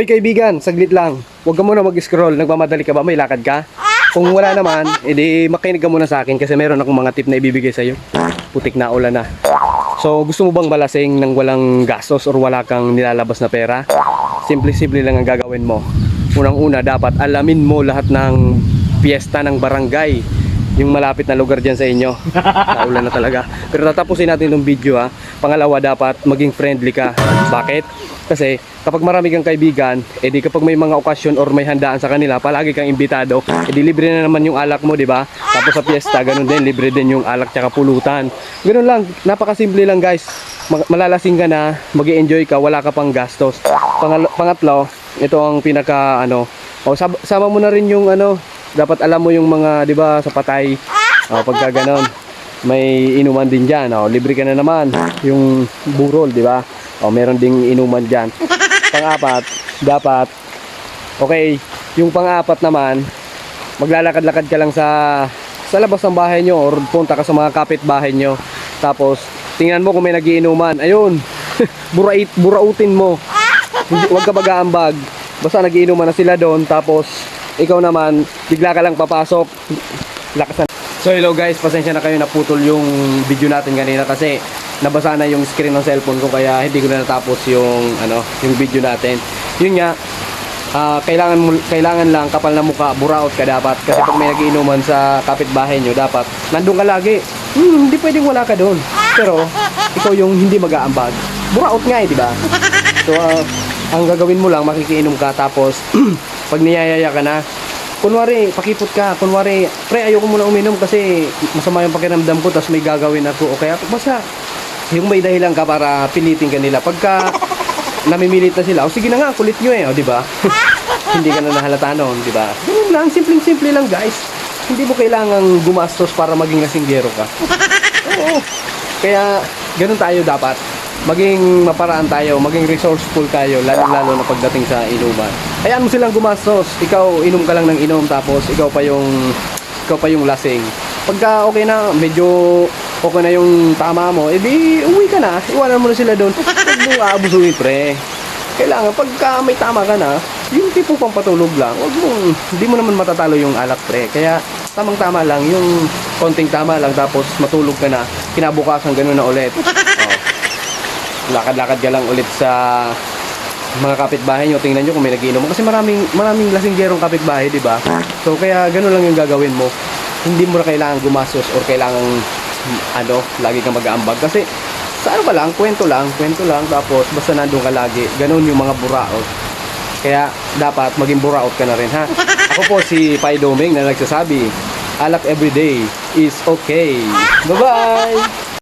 Hoy kaibigan, saglit lang. Huwag ka muna mag-scroll. Nagmamadali ka ba? May lakad ka? Kung wala naman, edi makinig ka muna sa akin kasi meron akong mga tip na ibibigay sa'yo. Putik na ulan na. So, gusto mo bang balasing ng walang gastos or wala kang nilalabas na pera? Simple-simple lang ang gagawin mo. Unang-una, dapat alamin mo lahat ng piyesta ng barangay. Yung malapit na lugar dyan sa inyo. Naulan na talaga. Pero tatapusin natin itong video ha. Pangalawa, dapat maging friendly ka. Bakit? Kasi kapag marami kang kaibigan, edi kapag may mga okasyon or may handaan sa kanila, palagi kang imbitado, edi libre na naman yung alak mo, di ba? Tapos sa piyesta, ganun din, libre din yung alak tsaka pulutan. Ganun lang, napakasimple lang guys. Malalasing ka na, mag-i-enjoy ka, wala ka pang gastos. Pangatlo, ito ang pinaka sama mo na rin yung dapat alam mo yung mga, di ba, sa patay, pagka ganon, may inuman din dyan, libre ka na naman, yung burol, di ba? Meron ding inuman dyan. Pang-apat, dapat, okay, yung pang-apat naman, maglalakad-lakad ka lang sa labas ng bahay nyo or punta ka sa mga kapitbahay nyo. Tapos, tingnan mo kung may nagiinuman. Ayun, burautin mo. Huwag ka mag-aambag. Basta nagiinuman na sila doon. Tapos, ikaw naman, bigla ka lang papasok. Lakasan. So hello guys, pasensya na kayo, naputol yung video natin kanina kasi nabasa na yung screen ng cellphone ko kaya hindi ko na natapos yung video natin. Yun nga, kailangan lang kapal na mukha, buraot ka dapat kasi pag may nagiinuman sa kapitbahay nyo, dapat nandun ka lagi. Hindi pwedeng wala ka doon. Pero ikaw yung hindi mag-aambag. Buraot nga di ba? So ang gagawin mo lang, makikiinom ka tapos pag niyayaya ka na, kunwari, pakipot ka. Kunwari, pre, ayoko muna uminom kasi masama yung pakiramdam ko tapos may gagawin ako. O kaya, basta, yung may dahilan ka para pilitin ka nila. Pagka namimilit na sila, sige na nga, kulit nyo o diba? Hindi ka na nahalata noon, diba? Ganun lang, simpleng-simple lang guys. Hindi mo kailangang gumastos para maging lasinggero ka. Oo. Kaya, ganun tayo dapat. Maging maparaan tayo, maging resourceful tayo, lalo-lalo na pagdating sa inuman. Hayaan mo silang gumastos, ikaw inom ka lang ng inom tapos ikaw pa yung lasing. Pagka okay na, medyo okay na yung tama mo, edi uwi ka na, iwanan mo na sila doon. Huwag mo aabusuin pre. Kailangan pagka may tama ka na, yung tipo pang patulog lang, hindi mo naman matatalo yung alak pre. Kaya tamang-tama lang, yung konting tama lang tapos matulog ka na, kinabukasan ganun na ulit. Lakad-lakad ka lang ulit sa mga kapitbahay nyo. Tingnan nyo kung may nagiinom. Kasi maraming lasinggerong kapitbahay, di ba? So, kaya gano'n lang yung gagawin mo. Hindi mo na kailangan gumastos or kailangan, lagi kang mag-aambag. Kasi, sa ka lang, kwento lang. Tapos, basta nandun ka lagi. Gano'n yung mga buraot. Kaya, dapat maging buraot ka na rin, ha? Ako po si Pai Doming na nagsasabi, alak everyday is okay. Bye-bye!